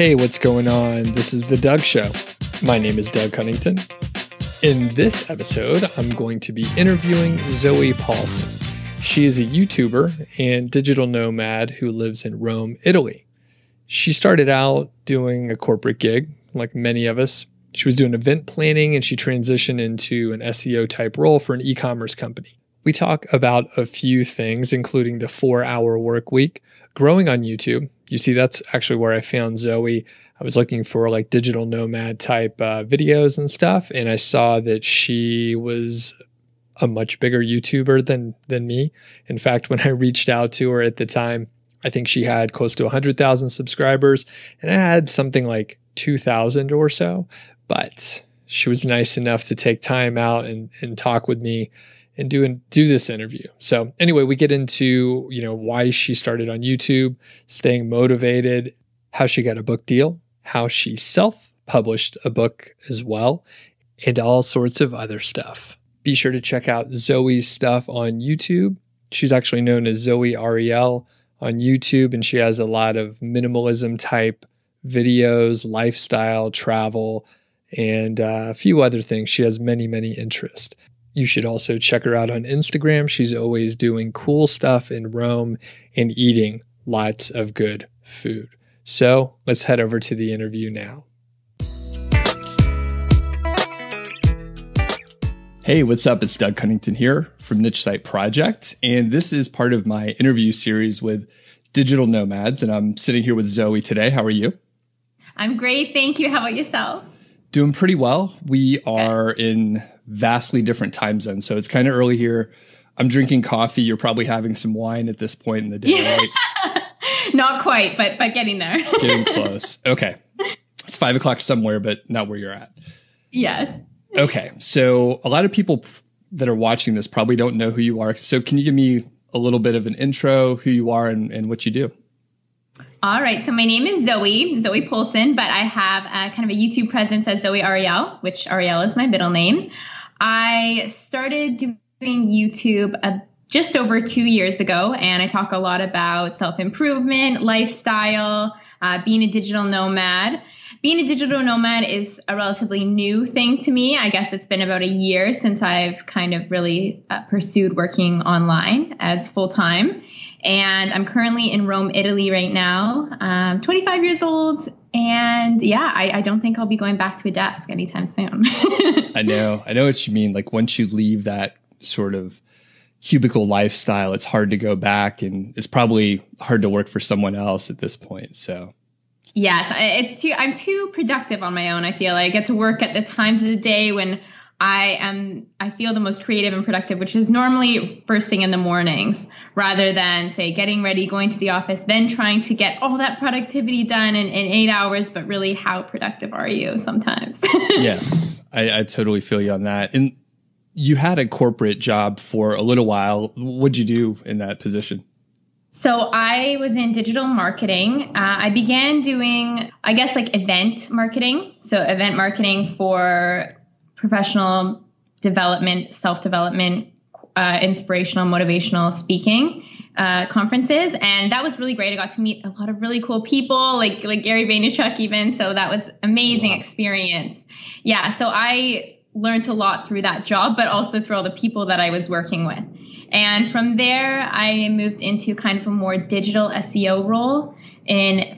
Hey, what's going on? This is The Doug Show. My name is Doug Cunnington. In this episode, I'm going to be interviewing Zoey Paulson. She is a YouTuber and digital nomad who lives in Rome, Italy. She started out doing a corporate gig, like many of us. She was doing event planning and she transitioned into an SEO type role for an e-commerce company. We talk about a few things, including the 4-hour work week, growing on YouTube. You see, that's actually where I found Zoey. I was looking for like digital nomad type videos and stuff, and I saw that she was a much bigger YouTuber than me. In fact, when I reached out to her at the time, I think she had close to 100,000 subscribers, and I had something like 2,000 or so. But she was nice enough to take time out and talk with me and do this interview. So anyway, we get into, why she started on YouTube, staying motivated, how she got a book deal, how she self-published a book as well, and all sorts of other stuff. Be sure to check out Zoey's stuff on YouTube. She's actually known as Zoey Arielle on YouTube, and she has a lot of minimalism type videos, lifestyle, travel, and a few other things. She has many, many interests. You should also check her out on Instagram. She's always doing cool stuff in Rome and eating lots of good food. So let's head over to the interview now. Hey, what's up? It's Doug Cunnington here from Niche Site Project. And this is part of my interview series with digital nomads. And I'm sitting here with Zoey today. How are you? I'm great. Thank you. How about yourself? Doing pretty well. We are in vastly different time zones. So it's kind of early here. I'm drinking coffee. You're probably having some wine at this point in the day, right? Not quite, but getting there. Getting close. Okay. It's 5 o'clock somewhere, but not where you're at. Yes. Okay. So a lot of people that are watching this probably don't know who you are. So can you give me a little bit of an intro, who you are and what you do? All right. So my name is Zoey Paulson, but I have kind of a YouTube presence as Zoey Arielle, which Arielle is my middle name. I started doing YouTube just over 2 years ago, and I talk a lot about self-improvement, lifestyle, being a digital nomad. Being a digital nomad is a relatively new thing to me. I guess it's been about a year since I've kind of really pursued working online as full-time. And I'm currently in Rome, Italy right now. I'm 25 years old. And yeah, I don't think I'll be going back to a desk anytime soon. I know what you mean. Like once you leave that sort of cubicle lifestyle, it's hard to go back, and it's probably hard to work for someone else at this point. So yes, I'm too productive on my own. I feel like I get to work at the times of the day when I feel the most creative and productive, which is normally first thing in the mornings, rather than say getting ready, going to the office, then trying to get all that productivity done in 8 hours. But really, how productive are you sometimes? Yes, I totally feel you on that. And you had a corporate job for a little while. What'd you do in that position? So I was in digital marketing. I began doing, I guess, like event marketing. So event marketing for professional development, self-development, inspirational, motivational speaking conferences. And that was really great. I got to meet a lot of really cool people, like Gary Vaynerchuk even. So that was amazing experience. Yeah. So I learned a lot through that job, but also through all the people that I was working with. And from there, I moved into kind of a more digital SEO role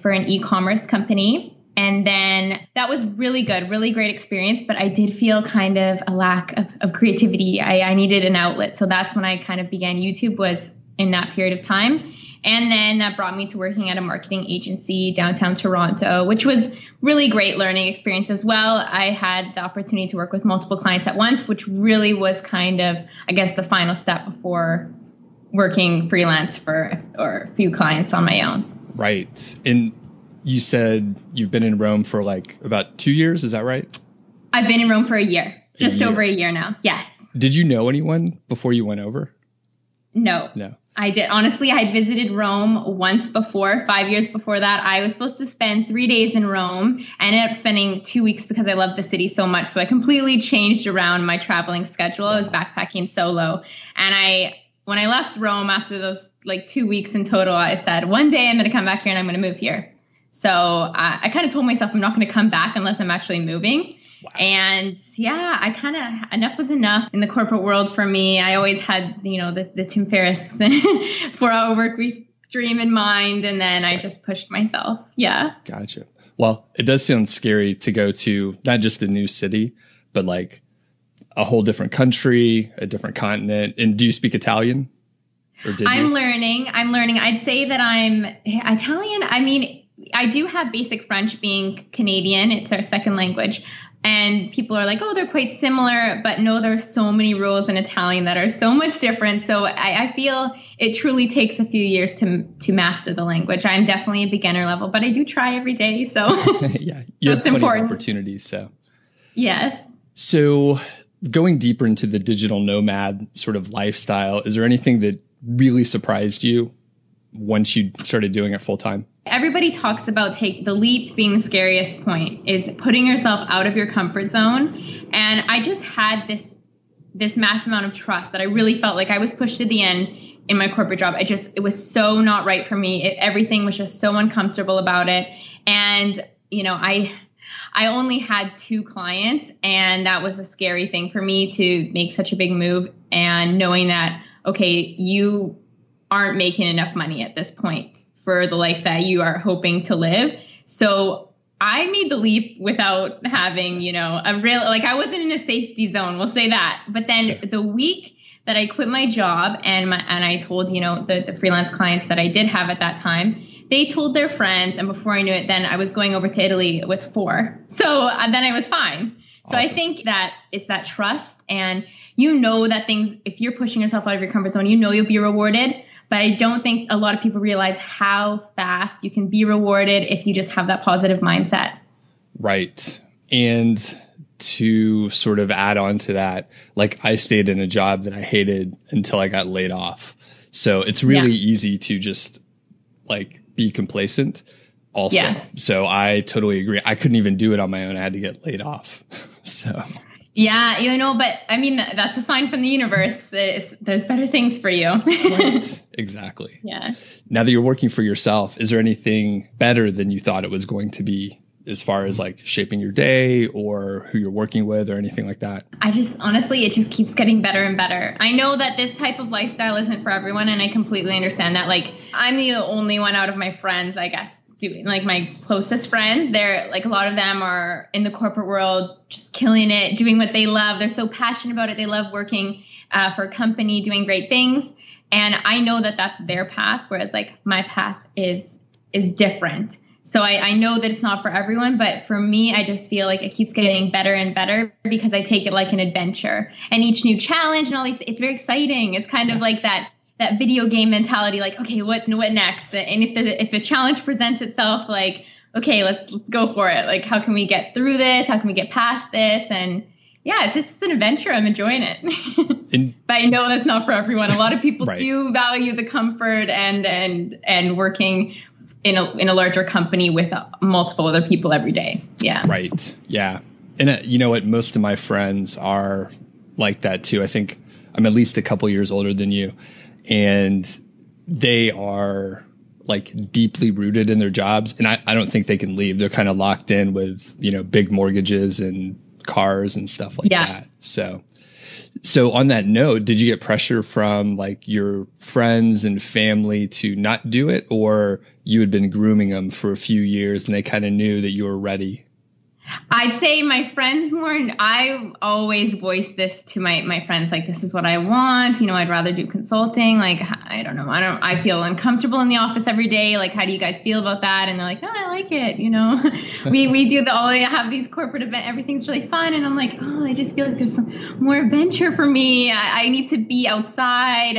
for an e-commerce company. And then that was really good, really great experience. But I did feel kind of a lack of creativity. I needed an outlet. So that's when I kind of began YouTube, was in that period of time. And then that brought me to working at a marketing agency downtown Toronto, which was really great learning experience as well. I had the opportunity to work with multiple clients at once, which really was kind of, I guess, the final step before working freelance for a few clients on my own. Right. And you said you've been in Rome for like about 2 years. Is that right? I've been in Rome for a year, just over a year now. Yes. Did you know anyone before you went over? No. I did. Honestly, I had visited Rome once before, 5 years before that. I was supposed to spend 3 days in Rome. I ended up spending 2 weeks because I loved the city so much. So I completely changed around my traveling schedule. I was backpacking solo. And when I left Rome after those like 2 weeks in total, I said, one day I'm going to come back here and I'm going to move here. So I kind of told myself I'm not going to come back unless I'm actually moving. Wow. And yeah, I kind of, enough was enough in the corporate world for me. I always had, the Tim Ferriss 4-hour work week dream in mind. And then I just pushed myself. Yeah. Gotcha. Well, it does sound scary to go to not just a new city, but like a whole different country, a different continent. And do you speak Italian? Or did I'm you? learning. I'd say that I'm Italian. I mean, I do have basic French, being Canadian. It's our second language. And people are like, oh, they're quite similar. But no, there's so many rules in Italian that are so much different. So I feel it truly takes a few years to master the language. I'm definitely a beginner level, but I do try every day. So yeah, you have plenty of opportunities. So yes. So going deeper into the digital nomad sort of lifestyle, is there anything that really surprised you once you started doing it full time? Everybody talks about the leap being the scariest point, is putting yourself out of your comfort zone. And I just had this massive amount of trust that I really felt like I was pushed to the end in my corporate job. It was so not right for me. Everything was just so uncomfortable about it. And, I only had 2 clients, and that was a scary thing for me to make such a big move, and knowing that, okay, you aren't making enough money at this point for the life that you are hoping to live. So I made the leap without having, a real, I wasn't in a safety zone, we'll say that. But then sure. The week that I quit my job and I told, the freelance clients that I did have at that time, they told their friends. And before I knew it, then I was going over to Italy with 4. So then I was fine. So awesome. I think that it's that trust, and that things, if you're pushing yourself out of your comfort zone, you'll be rewarded. But I don't think a lot of people realize how fast you can be rewarded if you just have that positive mindset. Right. And to sort of add on to that, I stayed in a job that I hated until I got laid off. So it's really easy to just be complacent also. Yes. So I totally agree. I couldn't even do it on my own. I had to get laid off. So yeah, but I mean, that's a sign from the universe. There's better things for you. Right. Exactly. Yeah. Now that you're working for yourself, is there anything better than you thought it was going to be as far as shaping your day or who you're working with or anything like that? Honestly, it just keeps getting better and better. I know that this type of lifestyle isn't for everyone, and I completely understand that. I'm the only one out of my friends, I guess, doing my closest friends. They're a lot of them are in the corporate world, just killing it, doing what they love. They're so passionate about it. They love working for a company, doing great things. And I know that that's their path, whereas my path is different. So I know that it's not for everyone, but for me, I just feel it keeps getting better and better because I take it like an adventure, and each new challenge and all these, it's very exciting. It's kind of like that video game mentality, okay, what next? And if a challenge presents itself, okay, let's go for it. How can we get through this? How can we get past this? And yeah, it's just an adventure. I'm enjoying it. But I know that's not for everyone. A lot of people right. do value the comfort and working in a larger company with multiple other people every day. Yeah. Right. Yeah. And you know what? Most of my friends are like that too. I think I'm at least a couple years older than you. And they are deeply rooted in their jobs. And I don't think they can leave. They're kind of locked in with, big mortgages and cars and stuff like that. So on that note, did you get pressure from your friends and family to not do it, or you had been grooming them for a few years and they kind of knew that you were ready? I'd say my friends more, and I always voice this to my friends, this is what I want. I'd rather do consulting. I don't know. I feel uncomfortable in the office every day. How do you guys feel about that? And they're like, no, I like it. We do have these corporate event. Everything's really fun. And I'm like, oh, I just feel like there's some more adventure for me. I need to be outside,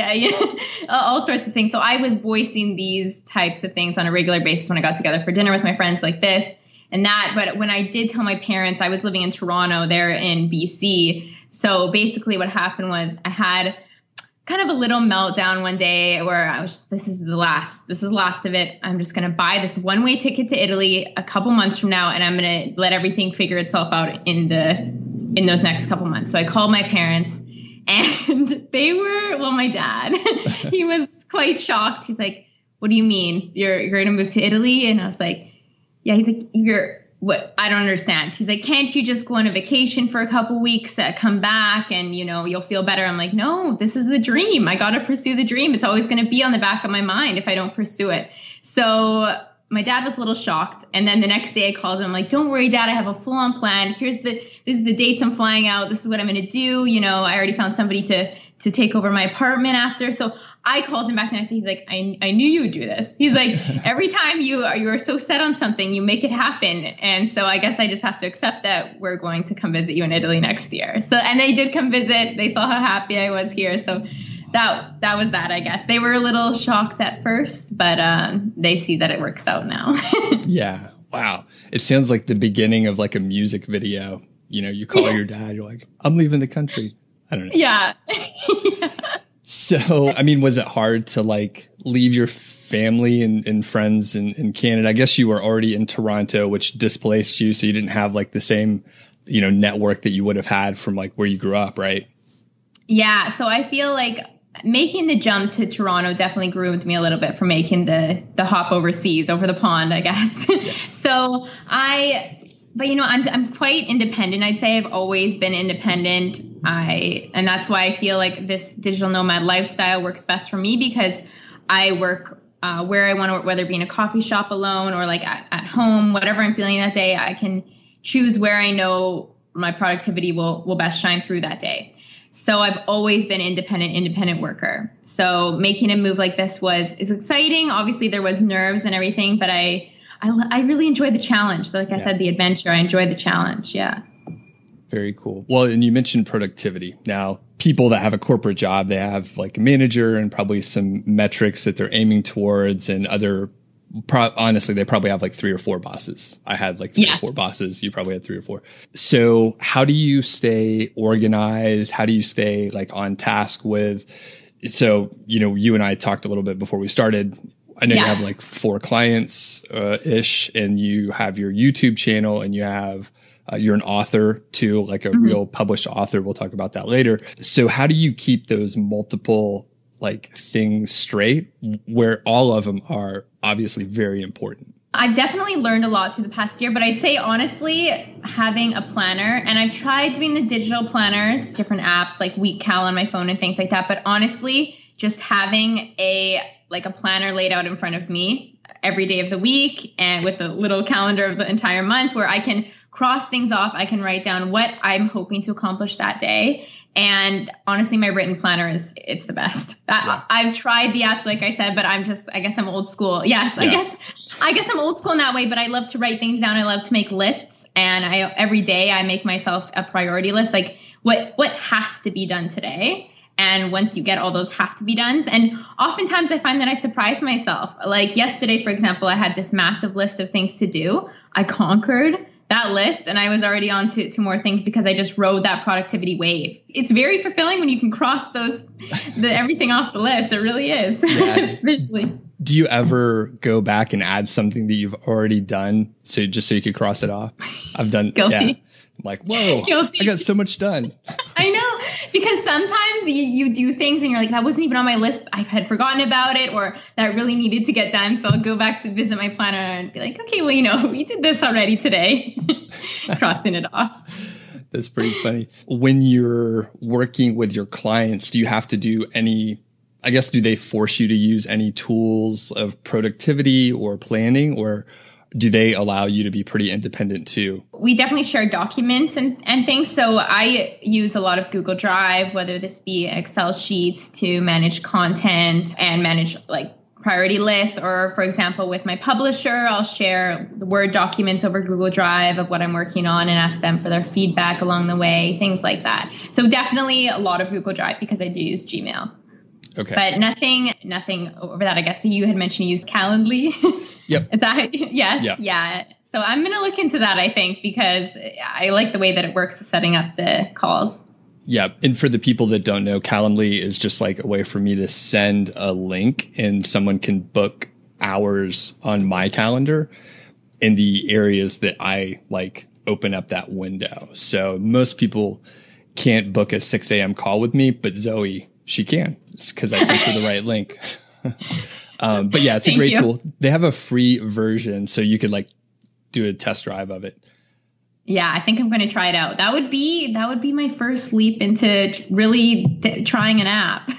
all sorts of things. So I was voicing these types of things on a regular basis when I got together for dinner with my friends like this. And that, but when I did tell my parents, I was living in Toronto, they're in BC. So basically what happened was I had kind of a little meltdown one day where this is last of it. I'm just going to buy this one-way ticket to Italy a couple months from now, and I'm going to let everything figure itself out in those next couple months. So I called my parents, and my dad, he was quite shocked. He's like, what do you mean? You're going to move to Italy? And I was like, Yeah, he's like, what? I don't understand. He's like, can't you just go on a vacation for a couple weeks, come back and, you'll feel better. I'm like, no, this is the dream. I got to pursue the dream. It's always going to be on the back of my mind if I don't pursue it. So my dad was a little shocked. And then the next day I called him. I'm like, don't worry, Dad, I have a full on plan. This is the dates I'm flying out. This is what I'm going to do. I already found somebody to take over my apartment after. So I called him back and I said, he's like, I knew you would do this. He's like, every time you are so set on something, you make it happen. And so I guess I just have to accept that we're going to come visit you in Italy next year. So, and they did come visit. They saw how happy I was here. So that was that, I guess. They were a little shocked at first, but they see that it works out now. Yeah. Wow. It sounds like the beginning of like a music video. You call your dad, you're like, I'm leaving the country. I don't know. Yeah. Yeah. So, was it hard to like leave your family and friends in Canada? I guess you were already in Toronto, which displaced you. So you didn't have like the same, network that you would have had from like where you grew up, right? Yeah. So I feel like making the jump to Toronto definitely groomed me a little bit for making the hop overseas, over the pond, I guess. Yeah. So I'm quite independent. I'd say I've always been independent. And that's why I feel like this digital nomad lifestyle works best for me, because I work where I want to, whether it be in a coffee shop alone or like at home, whatever I'm feeling that day, I can choose where I know my productivity will best shine through that day. So I've always been independent worker. So making a move like this is exciting. Obviously there was nerves and everything, but I really enjoyed the challenge. Like I said, the adventure, I enjoyed the challenge. Yeah. Very cool. Well, and you mentioned productivity. Now, people that have a corporate job, they have like a manager and probably some metrics that they're aiming towards, and honestly, they probably have like 3 or 4 bosses. I had like 3 or 4 bosses. You probably had 3 or 4. So how do you stay organized? How do you stay like on task with, so, you and I talked a little bit before we started. I know you have like 4 clients ish, and you have your YouTube channel, and you have you're an author too, like a real published author. We'll talk about that later. So how do you keep those multiple like things straight, where all of them are obviously very important? I've definitely learned a lot through the past year, but I'd say honestly, having a planner, and I've tried doing the digital planners, different apps like WeekCal on my phone and things like that. But honestly, just having a planner laid out in front of me every day of the week, and with a little calendar of the entire month where I can cross things off, I can write down what I'm hoping to accomplish that day. And honestly, my written planner it's the best. I've tried the apps, like I said, but I guess I'm old school. Yes, I guess I'm old school in that way, but I love to write things down. I love to make lists, and every day I make myself a priority list, like what has to be done today. And once you get all those have to be done, and oftentimes I find that I surprise myself. Like yesterday, for example, I had this massive list of things to do. I conquered that list, and I was already on to more things because I just rode that productivity wave. It's very fulfilling when you can cross everything off the list. It really is. Yeah. Visually. Do you ever go back and add something that you've already done so you could cross it off? I've done. Guilty. Yeah. I'm like, whoa, Guilty. I got so much done. I know, because sometimes you do things and you're like, that wasn't even on my list. I had forgotten about it, or that really needed to get done. So I'll go back to visit my planner and be like, okay, well, we did this already today. Crossing it off. That's pretty funny. When you're working with your clients, do you have to do do they force you to use any tools of productivity or planning, or do they allow you to be pretty independent too? We definitely share documents and things. So I use a lot of Google Drive, whether this be Excel sheets to manage content and manage like priority lists. Or for example, with my publisher, I'll share the Word documents over Google Drive of what I'm working on and ask them for their feedback along the way, things like that. So definitely a lot of Google Drive, because I do use Gmail. Okay. But nothing over that. I guess you had mentioned you use Calendly. Yep. Is that, yes. Yep. Yeah. So I'm going to look into that, I think, because I like the way that it works setting up the calls. Yeah. And for the people that don't know, Calendly is just like a way for me to send a link and someone can book hours on my calendar in the areas that I like open up that window. So most people can't book a 6 a.m. call with me, but Zoey, she can, because I sent her the right link. But yeah, it's a great tool. They have a free version, so you could like do a test drive of it. Yeah, I think I'm going to try it out. That would be my first leap into really trying an app.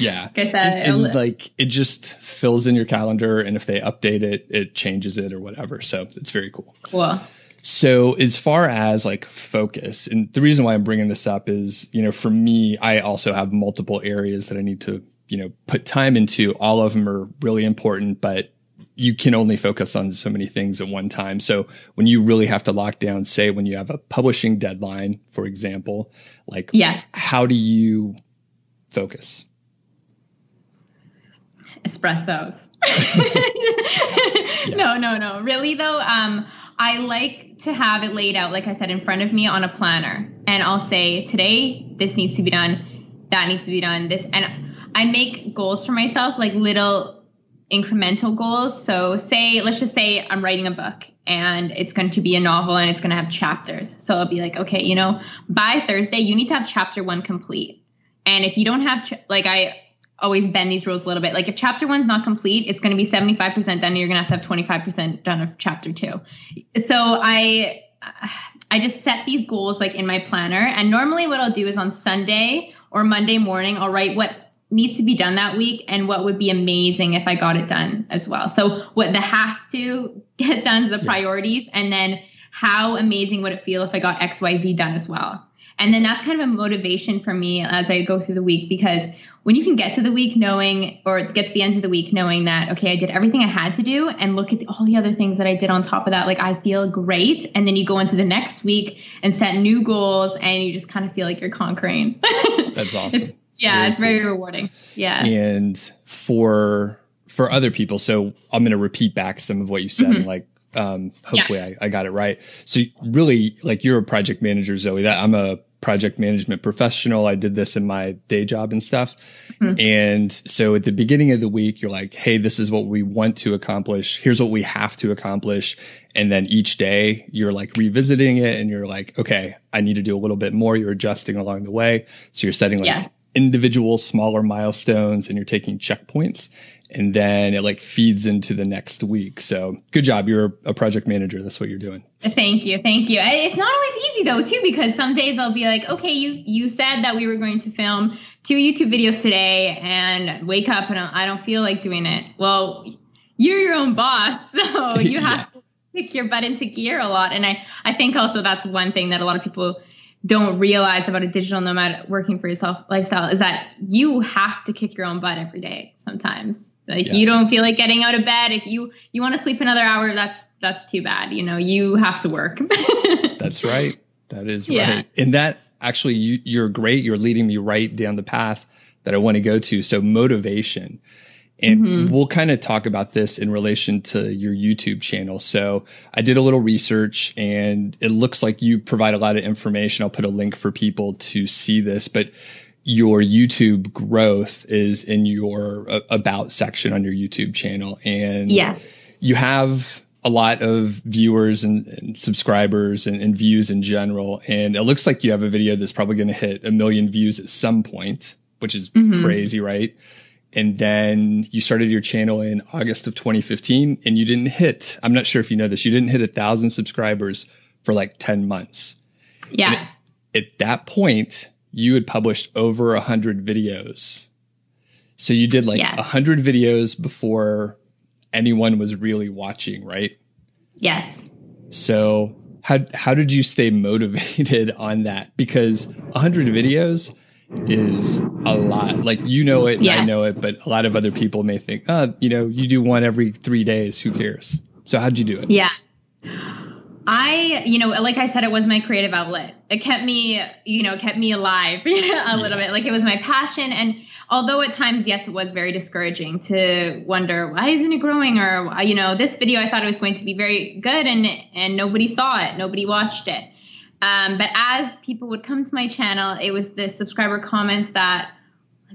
Yeah. Like I said, and like it just fills in your calendar, and if they update it, it changes it or whatever. So it's very cool. Cool. So as far as like focus, and the reason why I'm bringing this up is, you know, for me, I also have multiple areas that I need to, you know, put time into. All of them are really important, but you can only focus on so many things at one time. So when you really have to lock down, say when you have a publishing deadline, for example, like, yes, how do you focus? Espressos. Yeah. No. Really though, I like to have it laid out, like I said, in front of me on a planner. And I'll say, today, this needs to be done. That needs to be done. This, and I make goals for myself, like little incremental goals. So let's just say I'm writing a book and it's going to be a novel and it's going to have chapters. So I'll be like, okay, you know, by Thursday, you need to have chapter 1 complete. And if you don't have, I always bend these rules a little bit. Like if chapter 1's not complete, it's going to be 75% done. And you're going to have 25% done of chapter 2. So I just set these goals like in my planner. And normally what I'll do is on Sunday or Monday morning, I'll write what needs to be done that week and what would be amazing if I got it done as well. So what the have to get done is the priorities, and then how amazing would it feel if I got XYZ done as well. And then that's kind of a motivation for me as I go through the week, because when you can get to the week knowing, or get to the end of the week knowing that, okay, I did everything I had to do, and look at all the other things that I did on top of that, like I feel great. And then you go into the next week and set new goals and you just kind of feel like you're conquering. That's awesome. It's very rewarding. Yeah. And for other people, so I'm going to repeat back some of what you said. And like, hopefully I got it right. So really, like, you're a project manager, Zoey. I'm a project management professional. I did this in my day job and stuff. And so at the beginning of the week, you're like, hey, this is what we want to accomplish. Here's what we have to accomplish. And then each day you're like revisiting it and you're like, okay, I need to do a little bit more. You're adjusting along the way. So you're setting like individual smaller milestones and you're taking checkpoints, and then it like feeds into the next week. So good job. You're a project manager. That's what you're doing. Thank you. It's not always easy though, too, because some days I'll be like, okay, you said that we were going to film 2 YouTube videos today, and wake up and I don't feel like doing it. Well, you're your own boss, so you have to kick your butt into gear a lot. And I think also that's one thing that a lot of people don't realize about a digital nomad working for yourself lifestyle, is that you have to kick your own butt every day sometimes. Like you don't feel like getting out of bed. If you want to sleep another hour, that's too bad. You know, you have to work. That's right. That is right. And that actually, you're great. You're leading me right down the path that I want to go to. So motivation. And we'll kind of talk about this in relation to your YouTube channel. So I did a little research and it looks like you provide a lot of information. I'll put a link for people to see this, but your YouTube growth is in your about section on your YouTube channel. And you have a lot of viewers and subscribers and views in general. And it looks like you have a video that's probably going to hit 1 million views at some point, which is crazy, right? And then you started your channel in August of 2015 and you didn't hit, I'm not sure if you know this, you didn't hit 1,000 subscribers for like 10 months. Yeah. At that point, you had published over 100 videos. So you did like 100 videos before anyone was really watching, right? Yes. So how did you stay motivated on that? Because 100 videos is a lot. Like, you know it, and I know it, but a lot of other people may think, you know, you do one every 3 days. Who cares? So how'd you do it? Yeah. Like I said, it was my creative outlet. It kept me alive a little bit. Like, it was my passion. And although at times, yes, it was very discouraging to wonder, why isn't it growing? Or, this video, I thought it was going to be very good and nobody saw it. Nobody watched it. But as people would come to my channel, it was the subscriber comments that,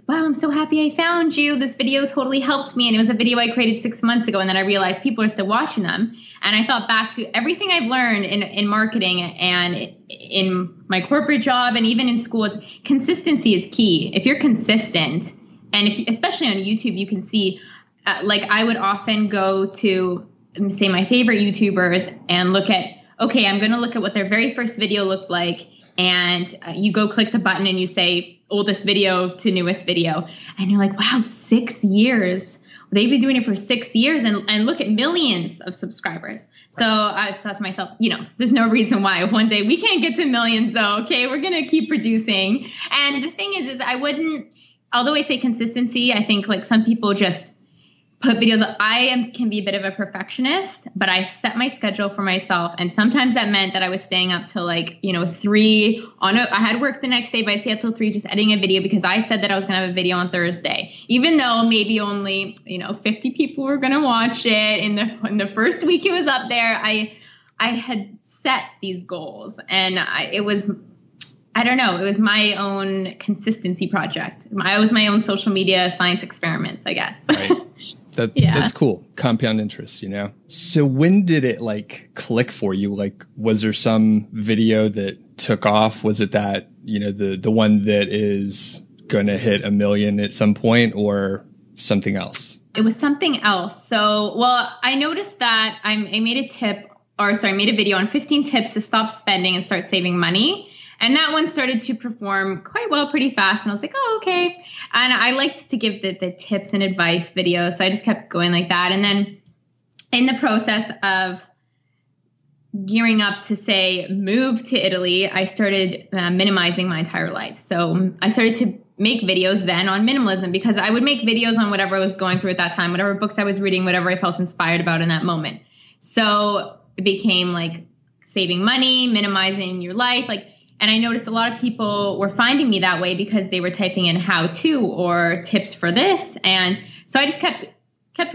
wow, I'm so happy I found you. This video totally helped me. And it was a video I created 6 months ago. And then I realized people are still watching them. And I thought back to everything I've learned in marketing and in my corporate job and even in school. Consistency is key. If you're consistent, and especially on YouTube, you can see, I would often go to say my favorite YouTubers and look at, okay, I'm going to look at what their very first video looked like. And you go click the button and you say oldest video to newest video. And you're like, wow, 6 years. They've been doing it for 6 years and look at millions of subscribers. So I thought to myself, there's no reason why one day we can't get to millions though. Okay, we're going to keep producing. And the thing is I wouldn't, although I say consistency, I think like some people just put videos. Can be a bit of a perfectionist, but I set my schedule for myself. And sometimes that meant that I was staying up till like, 3 I had work the next day, but I stayed up till 3 just editing a video because I said that I was going to have a video on Thursday, even though maybe only, 50 people were going to watch it in the first week it was up there. I had set these goals and it was my own consistency project. I was my own social media science experiment, I guess. Right. That's cool. Compound interest, So when did it like click for you? Like, was there some video that took off? Was it that, the one that is going to hit 1 million at some point or something else? It was something else. So, I noticed that I made a video on 15 tips to stop spending and start saving money. And that one started to perform quite well pretty fast. And I was like, oh, okay. And I liked to give the tips and advice videos. So I just kept going like that. And then in the process of gearing up to say move to Italy, I started minimizing my entire life. So I started to make videos then on minimalism because I would make videos on whatever I was going through at that time, whatever books I was reading, whatever I felt inspired about in that moment. So it became like saving money, minimizing your life, and I noticed a lot of people were finding me that way because they were typing in how to or tips for this. And so I just kept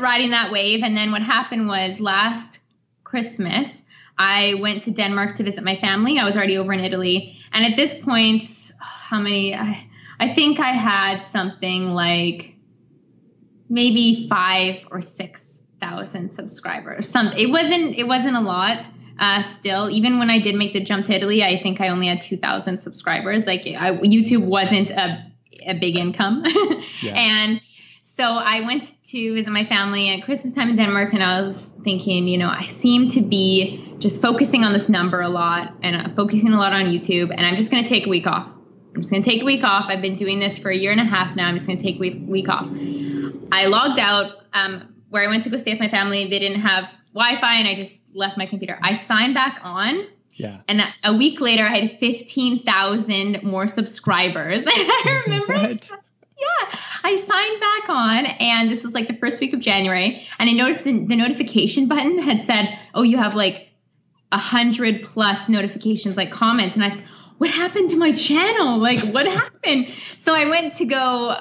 riding that wave. And then what happened was last Christmas, I went to Denmark to visit my family. I was already over in Italy. And at this point, I think I had something like maybe 5,000 or 6,000 subscribers. It wasn't a lot. Still, even when I did make the jump to Italy, I think I only had 2,000 subscribers. YouTube wasn't a big income. Yeah. And so I went to visit my family at Christmas time in Denmark, and I was thinking, I seem to be just focusing on this number a lot and focusing a lot on YouTube, and I'm just going to take a week off. I've been doing this for 1.5 years now. I'm just going to take a week off. I logged out where I went to go stay with my family. They didn't have Wi-Fi, and I just left my computer. I signed back on. Yeah. And a week later, I had 15,000 more subscribers. I remember. Yeah. I signed back on, and this was like the first week of January. And I noticed the notification button had said, oh, you have like 100 plus notifications, like comments. And I said, what happened to my channel? Like, what happened? So I went to go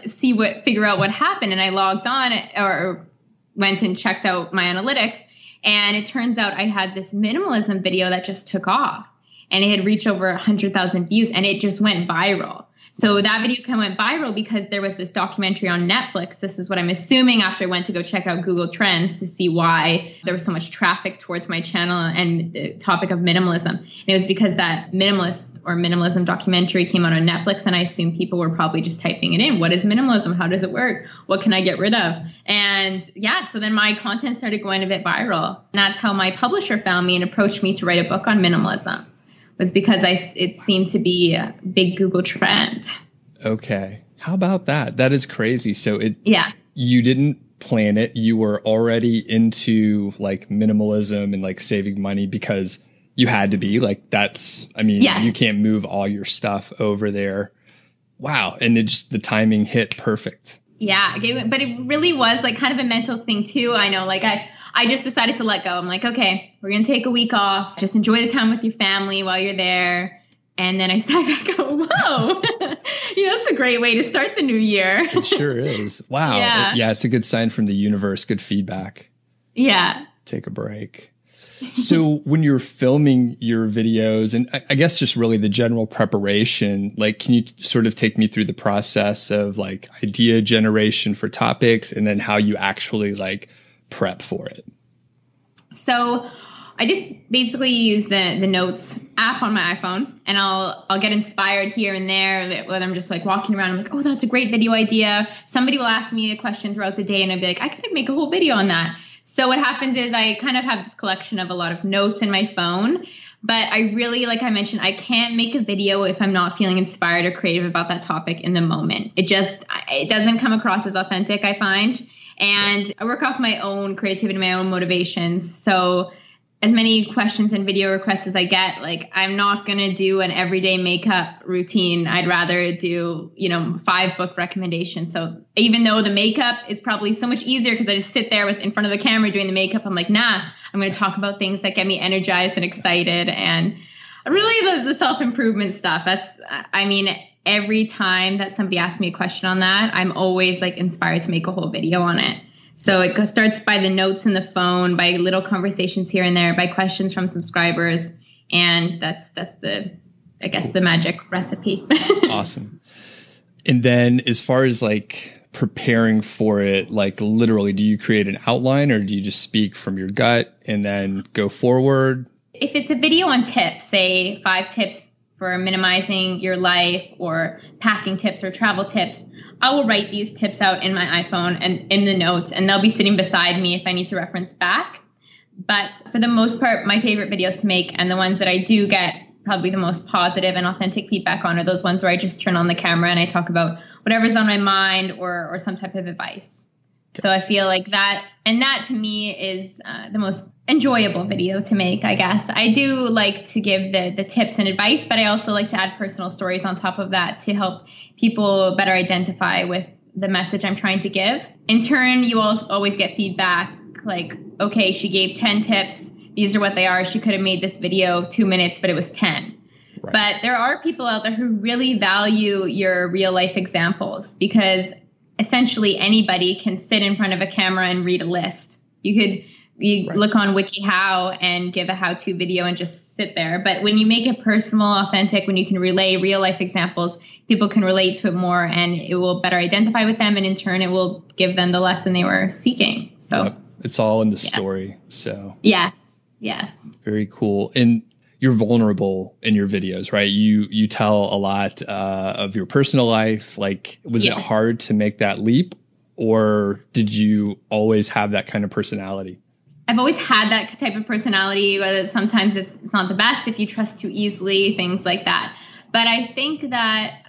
figure out what happened. And I logged on or went and checked out my analytics, and it turns out I had this minimalism video that just took off, and it had reached over 100,000 views, and it just went viral. So that video went viral because there was this documentary on Netflix. This is what I'm assuming after I went to go check out Google Trends to see why there was so much traffic towards my channel and the topic of minimalism. And it was because that minimalism documentary came out on Netflix, and I assume people were probably just typing it in. What is minimalism? How does it work? What can I get rid of? And yeah, so then my content started going a bit viral. And that's how my publisher found me and approached me to write a book on minimalism. Was because it seemed to be a big Google trend. Okay. How about that? That is crazy. So you didn't plan it. You were already into like minimalism and like saving money because you had to be like, you can't move all your stuff over there. Wow. And the timing hit perfect. Yeah. But it really was like kind of a mental thing too. I know, like I just decided to let go. I'm like, okay, we're going to take a week off. Just enjoy the time with your family while you're there. And then I sat back and go, whoa, that's a great way to start the new year. It sure is. Wow. Yeah, it's a good sign from the universe. Good feedback. Yeah. Take a break. So when you're filming your videos, and I guess just really the general preparation, like, can you sort of take me through the process of like idea generation for topics and then how you actually like prep for it? So I just basically use the notes app on my iPhone, and I'll get inspired here and there, whether I'm just like walking around, I'm like, oh, that's a great video idea. Somebody will ask me a question throughout the day, and I'll be like, I could make a whole video on that. So what happens is I kind of have this collection of a lot of notes in my phone, but I really, like I mentioned, I can't make a video if I'm not feeling inspired or creative about that topic in the moment. It doesn't come across as authentic, I find. And I work off my own creativity, my own motivations. So as many questions and video requests as I get, like I'm not going to do an everyday makeup routine. I'd rather do, 5 book recommendations. So even though the makeup is probably so much easier because I just sit there in front of the camera doing the makeup, I'm like, nah, I'm going to talk about things that get me energized and excited. And really the self-improvement stuff. Every time that somebody asks me a question on that, I'm always like inspired to make a whole video on it. So it starts by the notes in the phone, by little conversations here and there, by questions from subscribers. And that's the magic recipe. Awesome. And then as far as like preparing for it, like literally, do you create an outline or do you just speak from your gut and then go forward? If it's a video on tips, say 5 tips for minimizing your life or packing tips or travel tips, I will write these tips out in my iPhone and in the notes, and they'll be sitting beside me if I need to reference back. But for the most part, my favorite videos to make and the ones that I do get probably the most positive and authentic feedback on are those ones where I just turn on the camera and I talk about whatever's on my mind or some type of advice. So I feel like that to me is the most enjoyable video to make, I guess. I do like to give the tips and advice, but I also like to add personal stories on top of that to help people better identify with the message I'm trying to give. In turn, you always get feedback like, okay, she gave 10 tips. These are what they are. She could have made this video 2 minutes, but it was 10. Right. But there are people out there who really value your real life examples because essentially anybody can sit in front of a camera and read a list. You look on WikiHow and give a how-to video and just sit there. But when you make it personal, authentic, when you can relay real life examples, people can relate to it more and it will better identify with them. And in turn, it will give them the lesson they were seeking. So it's all in the story. So yes. Very cool. And you're vulnerable in your videos, right? You tell a lot of your personal life. Like, was it hard to make that leap or did you always have that kind of personality? I've always had that type of personality, whether sometimes it's not the best if you trust too easily, things like that. But I think that,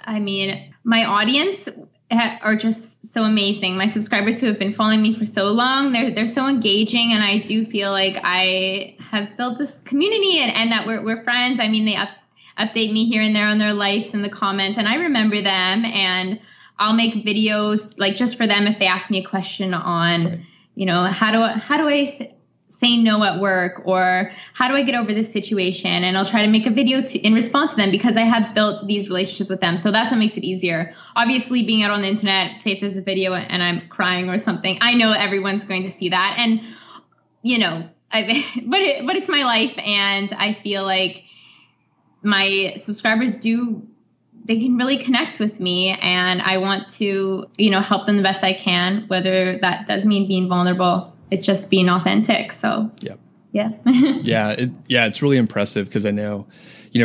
my audience are just so amazing. My subscribers who have been following me for so long, they're so engaging. And I do feel like I have built this community and that we're friends. They update me here and there on their lives in the comments and I remember them and I'll make videos like just for them if they ask me a question on, how do I say no at work or how do I get over this situation? And I'll try to make a video in response to them because I have built these relationships with them. So that's what makes it easier. Obviously being out on the internet, say if there's a video and I'm crying or something, I know everyone's going to see that. And, but it's my life. And I feel like my subscribers they can really connect with me and I want to, help them the best I can, whether that does mean being vulnerable. It's just being authentic. So, yeah. It's really impressive because I know,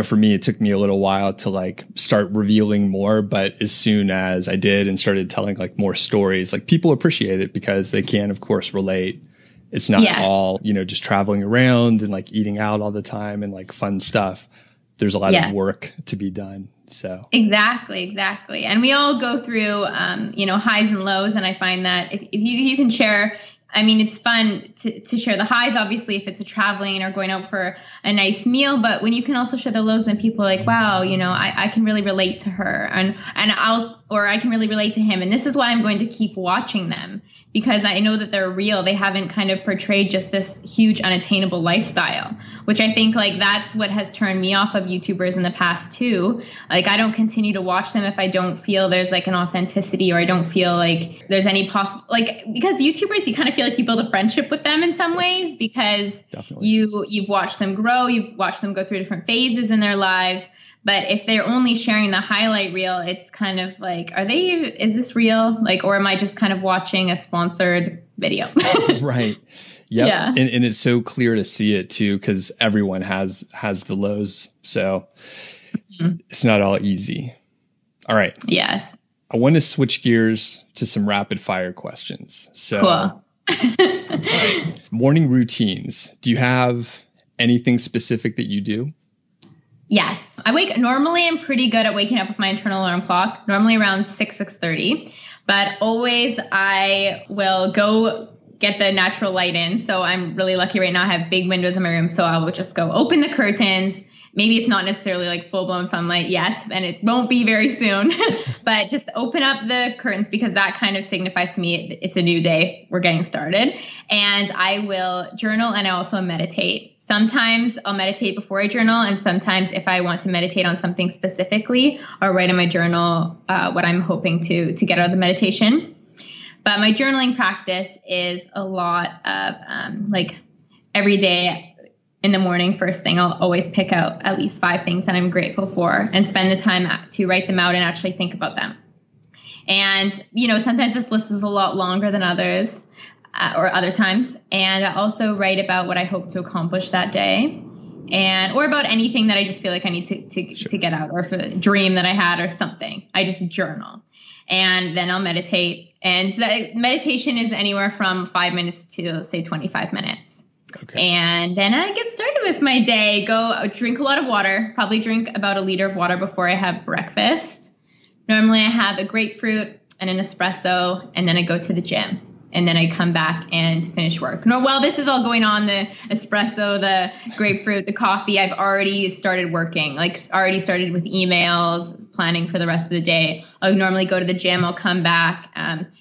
for me, it took me a little while to like start revealing more. But as soon as I did and started telling like more stories, like people appreciate it because they can, of course, relate. It's not all, just traveling around and like eating out all the time and like fun stuff. There's a lot of work to be done. So exactly. And we all go through, highs and lows. And I find that if you can share, it's fun to share the highs, obviously, if it's a traveling or going out for a nice meal. But when you can also share the lows, then people are like, wow, I can really relate to her and I can really relate to him. And this is why I'm going to keep watching them because I know that they're real. They haven't kind of portrayed just this huge unattainable lifestyle, which I think like that's what has turned me off of YouTubers in the past too. Like I don't continue to watch them if I don't feel there's like an authenticity or I don't feel like there's any possible, like because YouTubers, you kind of feel like you build a friendship with them in some ways because you've watched them grow, you've watched them go through different phases in their lives. But if they're only sharing the highlight reel, it's kind of like, is this real? Like, or am I just kind of watching a sponsored video? Right. Yep. Yeah. And it's so clear to see it too, because everyone has the lows. So it's not all easy. All right. Yes. I want to switch gears to some rapid fire questions. So cool. Right. Morning routines. Do you have anything specific that you do? Yes. Normally I'm pretty good at waking up with my internal alarm clock, normally around 6:30, but always I will go get the natural light in. So I'm really lucky right now. I have big windows in my room. So I will just go open the curtains. Maybe it's not necessarily like full blown sunlight yet, and it won't be very soon, but just open up the curtains because that kind of signifies to me it's a new day. We're getting started. And I will journal and I also meditate. Sometimes I'll meditate before I journal, and sometimes if I want to meditate on something specifically, I'll write in my journal what I'm hoping to get out of the meditation. But my journaling practice is a lot of like every day in the morning, first thing, I'll always pick out at least 5 things that I'm grateful for and spend the time to write them out and actually think about them. And, sometimes this list is a lot longer than others or other times. And I also write about what I hope to accomplish that day or about anything that I just feel like I need to get out, or if a dream that I had or something. I just journal. And then I'll meditate. And meditation is anywhere from 5 minutes to, say, 25 minutes. Okay. And then I get started with my day. Go drink a lot of water, probably drink about 1 liter of water before I have breakfast. Normally I have a grapefruit and an espresso, and then I go to the gym. And then I come back and finish work. While this is all going on, the espresso, the grapefruit, the coffee, I've already started working, already started with emails, planning for the rest of the day. I'll normally go to the gym. I'll come back,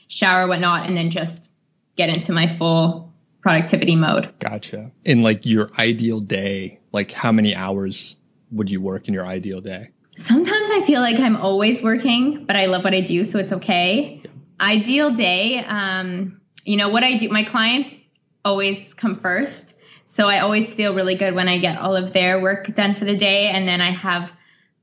shower, whatnot, and then just get into my full productivity mode. Gotcha. In your ideal day, how many hours would you work in your ideal day? Sometimes I feel like I'm always working, but I love what I do, so it's okay. Yeah. Ideal day, what I do, my clients always come first. So I always feel really good when I get all of their work done for the day. And then I have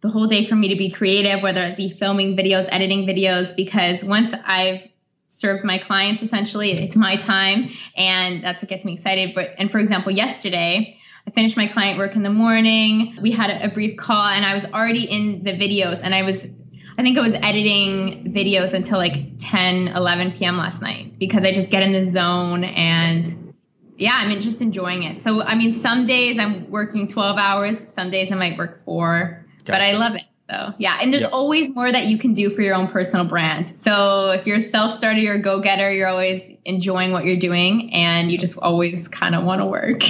the whole day for me to be creative, whether it be filming videos, editing videos, because once I've served my clients, essentially, it's my time. And that's what gets me excited. And for example, yesterday, I finished my client work in the morning. We had a brief call and I was already in the videos, and I think I was editing videos until 10, 11 p.m. last night because I just get in the zone and I'm just enjoying it. So, some days I'm working 12 hours. Some days I might work 4, but I love it. So, and there's always more that you can do for your own personal brand. So if you're a self-starter, you're a go-getter, you're always enjoying what you're doing and you just always kind of want to work.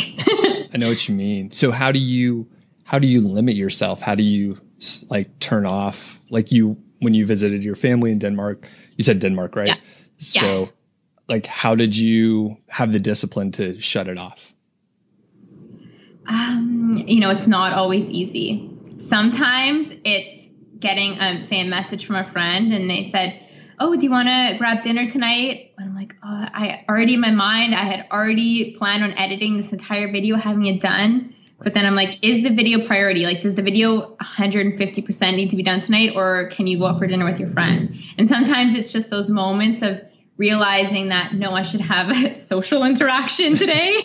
I know what you mean. So how do you limit yourself? How do you turn off, when you visited your family in Denmark? You said Denmark, right? Yeah. So how did you have the discipline to shut it off? It's not always easy. Sometimes it's getting, say, a message from a friend and they said, oh, do you want to grab dinner tonight? And I'm like, oh, I already in my mind, I had already planned on editing this entire video, having it done. But then I'm like, is the video priority? Does the video 150% need to be done tonight, or can you go out for dinner with your friend? And sometimes it's just those moments of realizing that, no, I should have a social interaction today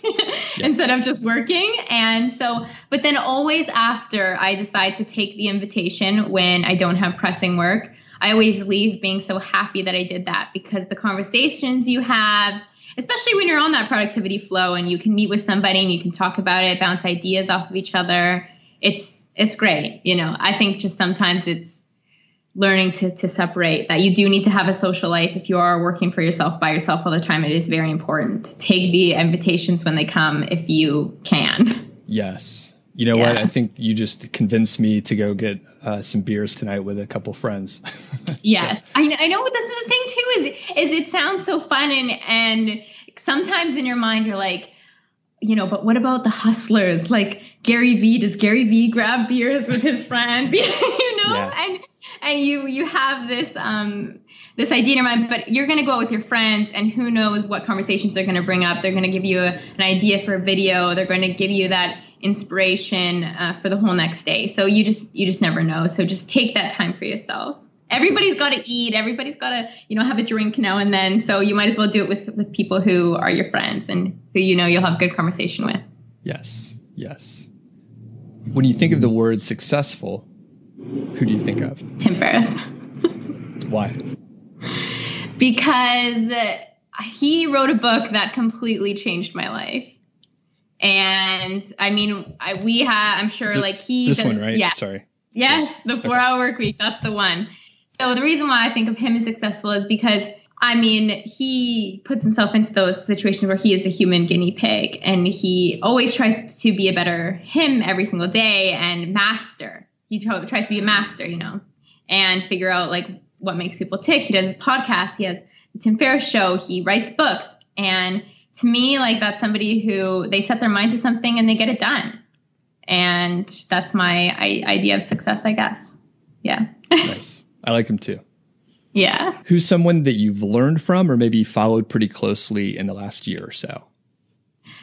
instead of just working. And so, but then always after I decide to take the invitation when I don't have pressing work, I always leave being so happy that I did that, because the conversations you have, especially when you're on that productivity flow and you can meet with somebody and you can talk about it, bounce ideas off of each other. It's great. I think just sometimes it's learning to separate that. You do need to have a social life. If you are working for yourself by yourself all the time, it is very important. Take the invitations when they come if you can. Yes. You know what? I think you just convinced me to go get some beers tonight with a couple friends. Yes. So. I know this is the thing too, is it sounds so fun and sometimes in your mind you're like, but what about the hustlers? Like Gary Vee, does Gary Vee grab beers with his friends? Yeah. And you have this idea in your mind, but you're going to go out with your friends and who knows what conversations they're going to bring up. They're going to give you an idea for a video. They're going to give you that inspiration for the whole next day. So you just never know. So just take that time for yourself. Everybody's got to eat. Everybody's got to, have a drink now and then. So you might as well do it with people who are your friends and who you'll have good conversation with. Yes. Yes. When you think of the word successful, who do you think of? Tim Ferriss. Why? Because he wrote a book that completely changed my life. And I mean, I'm sure like this one, right? Yeah. Sorry. Yes. The 4-Hour Work Week. That's the one. So the reason why I think of him as successful is because, I mean, he puts himself into those situations where he is a human guinea pig, and he always tries to be a better him every single day and master. He tries to be a master, you know, and figure out like what makes people tick. He does his podcast. He has the Tim Ferriss show. He writes books. And to me, like, that's somebody who they set their mind to something and they get it done. And that's my idea of success, I guess. Yeah. Nice. I like him too. Yeah. Who's someone that you've learned from or maybe followed pretty closely in the last year or so?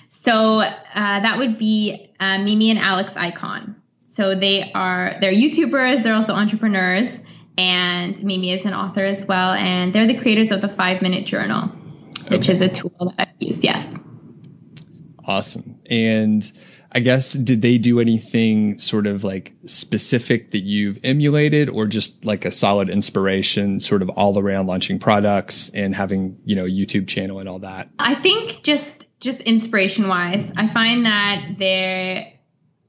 So that would be Mimi and Alex Icon. So they're YouTubers. They're also entrepreneurs. And Mimi is an author as well. And they're the creators of the 5-Minute Journal, which is a tool that I use. Yes. Awesome. And I guess, did they do anything sort of like specific that you've emulated, or just like a solid inspiration sort of all around launching products and having, you know, a YouTube channel and all that? I think just inspiration wise, I find that they're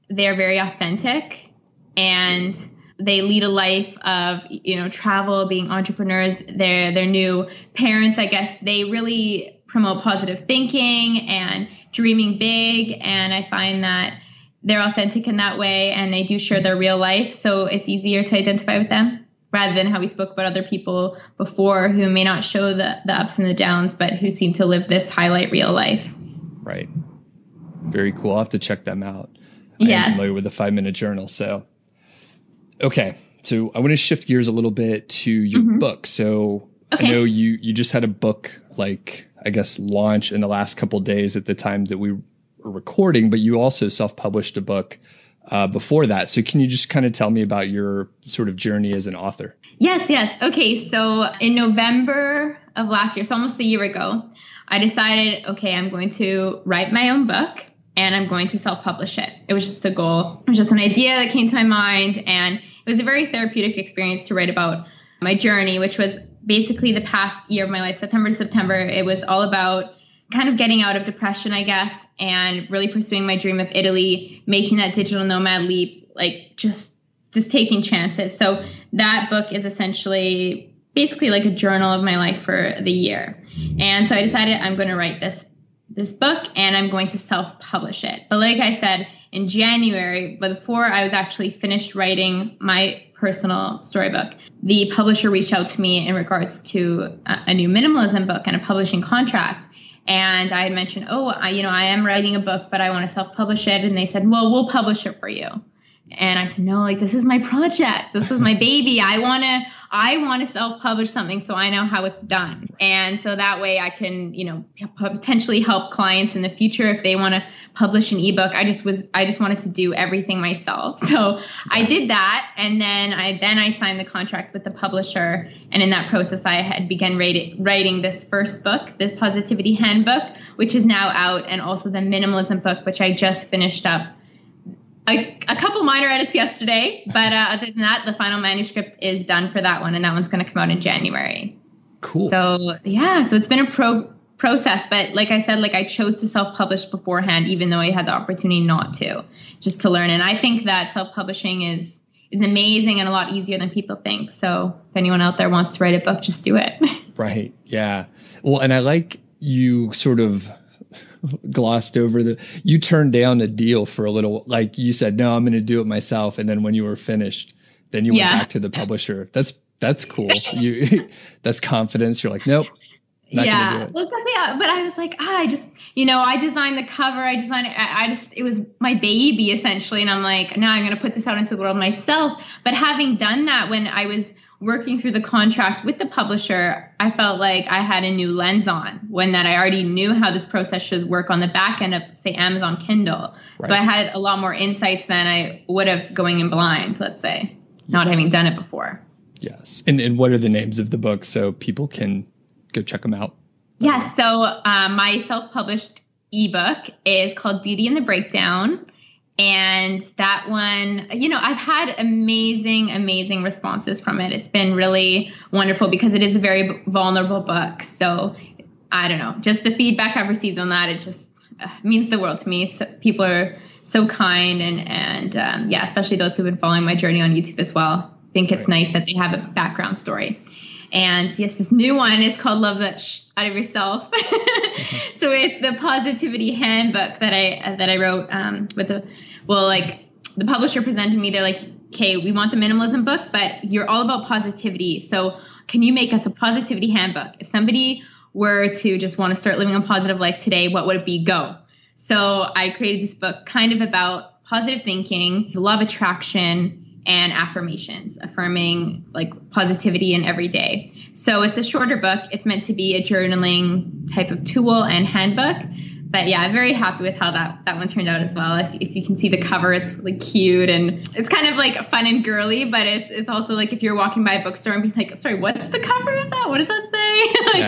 very authentic, and they lead a life of, you know, travel, being entrepreneurs. They're new parents, I guess. They really promote positive thinking and dreaming big. And I find that they're authentic in that way, and they do share their real life. So it's easier to identify with them rather than how we spoke about other people before who may not show the ups and the downs, but who seem to live this highlight real life. Right. Very cool. I'll have to check them out. I am familiar with the 5-Minute Journal. So, okay. So I want to shift gears a little bit to your book. So I know you just had a book, like, I guess, launch in the last couple of days at the time that we were recording, but you also self-published a book before that. So can you just kind of tell me about your sort of journey as an author? Yes. Okay. So in November of last year, so almost a year ago, I decided, okay, I'm going to write my own book and I'm going to self-publish it. It was just a goal. It was just an idea that came to my mind. And it was a very therapeutic experience to write about my journey, which was basically the past year of my life, September to September. It was all about kind of getting out of depression, I guess, and really pursuing my dream of Italy, making that digital nomad leap, like just taking chances. So that book is essentially basically like a journal of my life for the year. And so I decided I'm going to write this book and I'm going to self-publish it. But like I said, in January, but before I was actually finished writing my personal storybook, the publisher reached out to me in regards to a new minimalism book and a publishing contract. And I had mentioned, I am writing a book, but I want to self-publish it. And they said, well, we'll publish it for you. And I said, no, like, this is my project. This is my baby. I want to self-publish something so I know how it's done. And so that way I can, potentially help clients in the future if they want to publish an ebook. I just wanted to do everything myself. So I did that. And then I signed the contract with the publisher. And in that process, I had begun writing this first book, the Positivity Handbook, which is now out, and also the Minimalism book, which I just finished up. A couple minor edits yesterday, but other than that, the final manuscript is done for that one, and that one's going to come out in January. Cool. So it's been a process, but like I said, I chose to self-publish beforehand, even though I had the opportunity not to, just to learn. And I think that self-publishing is amazing and a lot easier than people think. So if anyone out there wants to write a book, just do it. Right. Yeah. Well, and I like you sort of glossed over you turned down a deal for a little, like you said, no, I'm going to do it myself. And then when you were finished, then you went back to the publisher. That's cool. That's confidence. You're like, nope, not going to do it. Well, but I was like, I designed the cover. I designed it. It was my baby essentially. And I'm like, no, I'm going to put this out into the world myself. But having done that, when I was working through the contract with the publisher, I felt like I had a new lens on, when that I already knew how this process should work on the back end of, say, Amazon Kindle. Right. So I had a lot more insights than I would have going in blind, let's say, not having done it before. Yes. And what are the names of the books so people can go check them out? Yeah. So my self-published ebook is called Beauty in the Breakdown. And that one, I've had amazing responses from it. It's been really wonderful because it is a very vulnerable book. So I don't know, just the feedback I've received on that, it just means the world to me. So people are so kind, and yeah, especially those who've been following my journey on YouTube as well. I think it's nice that they have a background story. And yes, this new one is called Love That Out of Yourself. So it's the positivity handbook that I wrote with the publisher presented me. They're like, okay, we want the minimalism book, but you're all about positivity. So can you make us a positivity handbook? If somebody were to just want to start living a positive life today, what would it be? Go. So I created this book kind of about positive thinking, the law of attraction, and affirmations, affirming like positivity in every day. So it's a shorter book. It's meant to be a journaling type of tool and handbook. But yeah, I'm very happy with how that one turned out as well. If you can see the cover, it's really cute, and it's kind of like fun and girly, but it's also like if you're walking by a bookstore and be like, sorry, what's the cover of that? What does that say?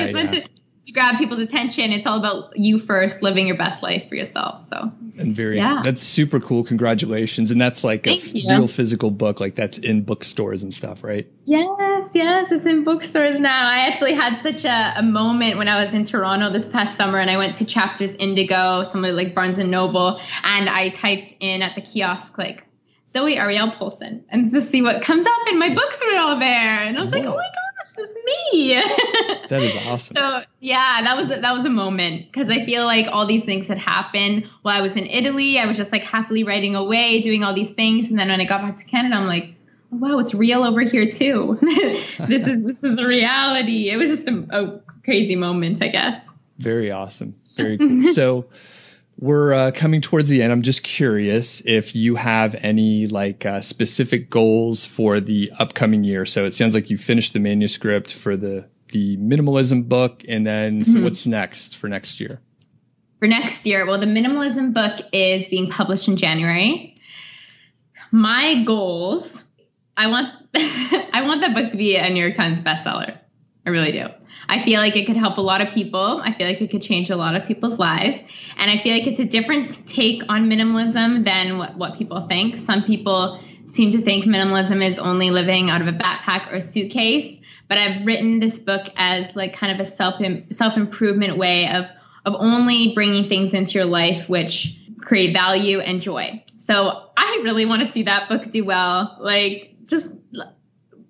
It's meant to grab people's attention. It's all about you first, living your best life for yourself. So, and that's super cool. Congratulations. And that's like real physical book, like that's in bookstores and stuff, right? Yes, it's in bookstores now. I actually had such a moment when I was in Toronto this past summer, and I went to Chapters Indigo, somewhere like Barnes and Noble, and I typed in at the kiosk like Zoey Arielle Poulsen, and to see what comes up, and my books were all there, and I was like, oh my gosh, that's me. That is awesome. So yeah, that was a moment, because I feel like all these things had happened while I was in Italy. I was just like happily writing away, doing all these things, and then when I got back to Canada, I'm like, oh, wow, it's real over here too. This is a reality. It was just a crazy moment, I guess. Very awesome. Very cool. So we're coming towards the end. I'm just curious if you have any like specific goals for the upcoming year. So it sounds like you finished the manuscript for the minimalism book, and then so what's next for next year? For next year, well, the minimalism book is being published in January. My goals, I want that book to be a New York Times bestseller. I really do. I feel like it could help a lot of people. I feel like it could change a lot of people's lives. And I feel like it's a different take on minimalism than what people think. Some people seem to think minimalism is only living out of a backpack or a suitcase. But I've written this book as like kind of a self-improvement way of only bringing things into your life which create value and joy. So I really want to see that book do well. Like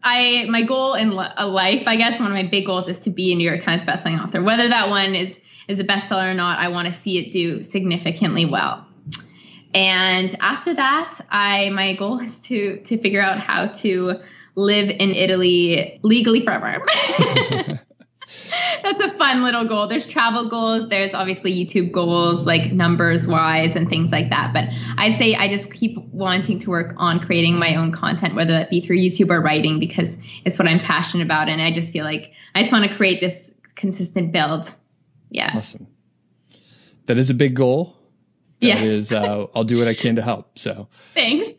my goal in life, I guess, one of my big goals is to be a New York Times bestselling author. Whether that one is a bestseller or not, I want to see it do significantly well. And after that, my goal is to figure out how to live in Italy legally forever. That's a fun little goal. There's travel goals. There's obviously YouTube goals, like numbers wise and things like that. But I'd say I just keep wanting to work on creating my own content, whether that be through YouTube or writing, because it's what I'm passionate about. And I just feel like I just want to create this consistent build. Yeah. Awesome. That is a big goal. That is, I'll do what I can to help. So thanks.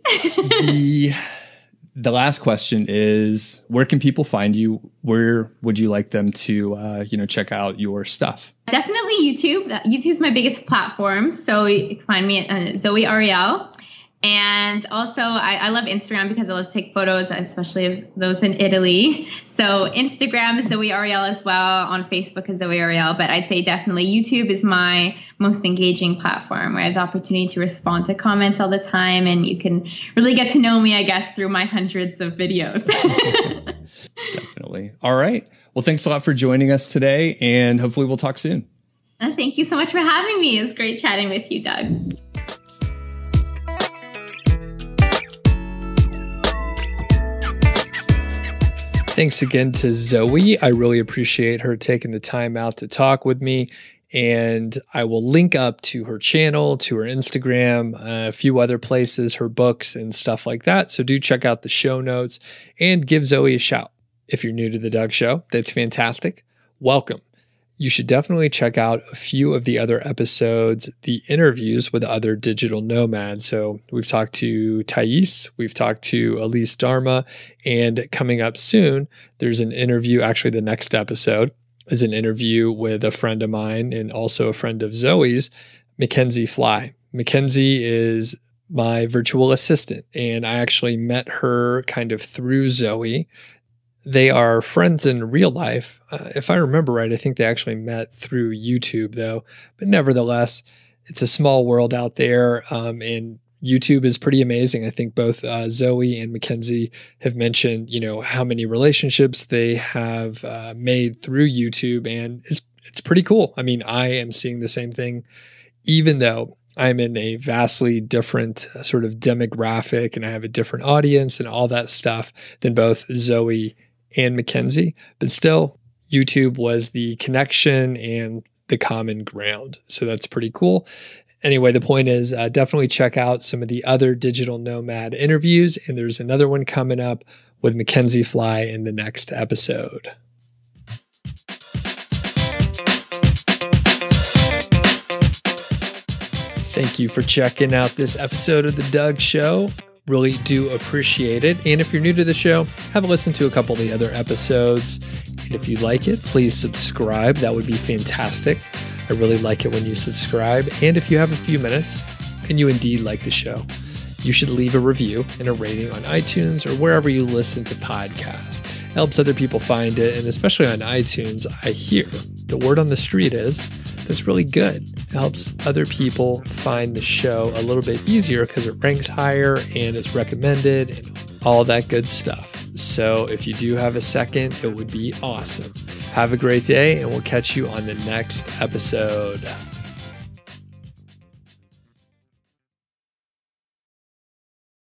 The last question is, where can people find you? Where would you like them to, check out your stuff? Definitely YouTube. YouTube's my biggest platform. So you can find me at Zoey Arielle. And also, I love Instagram because I love to take photos, especially of those in Italy. So Instagram is Zoey Arielle as well. On Facebook is Zoey Arielle. But I'd say definitely YouTube is my most engaging platform, where I have the opportunity to respond to comments all the time. And you can really get to know me, I guess, through my hundreds of videos. Definitely. All right. Well, thanks a lot for joining us today. And hopefully we'll talk soon. Thank you so much for having me. It was great chatting with you, Doug. Thanks again to Zoey. I really appreciate her taking the time out to talk with me. And I will link up to her channel, to her Instagram, a few other places, her books and stuff like that. So do check out the show notes and give Zoey a shout. If you're new to The Doug Show, that's fantastic. Welcome. You should definitely check out a few of the other episodes, the interviews with other digital nomads. So we've talked to Thais, we've talked to Elise Dharma, and coming up soon, there's an interview. Actually, the next episode is an interview with a friend of mine and also a friend of Zoey's, Mackenzie Fly. Mackenzie is my virtual assistant, and I actually met her kind of through Zoey. They are friends in real life. If I remember right, I think they actually met through YouTube though. But nevertheless, it's a small world out there, and YouTube is pretty amazing. I think both Zoey and Mackenzie have mentioned, how many relationships they have made through YouTube, and it's pretty cool. I mean, I am seeing the same thing, even though I'm in a vastly different sort of demographic and I have a different audience and all that stuff than both Zoey and Mackenzie. But still, YouTube was the connection and the common ground. So that's pretty cool. Anyway, the point is definitely check out some of the other digital nomad interviews. And there's another one coming up with Mackenzie Fly in the next episode. Thank you for checking out this episode of The Doug Show. Really do appreciate it. And if you're new to the show, have a listen to a couple of the other episodes. And if you like it, please subscribe. That would be fantastic. I really like it when you subscribe. And if you have a few minutes and you indeed like the show, you should leave a review and a rating on iTunes or wherever you listen to podcasts. It helps other people find it. And especially on iTunes, I hear the word on the street is that's really good. It helps other people find the show a little bit easier because it ranks higher and it's recommended and all that good stuff. So if you do have a second, it would be awesome. Have a great day, and we'll catch you on the next episode.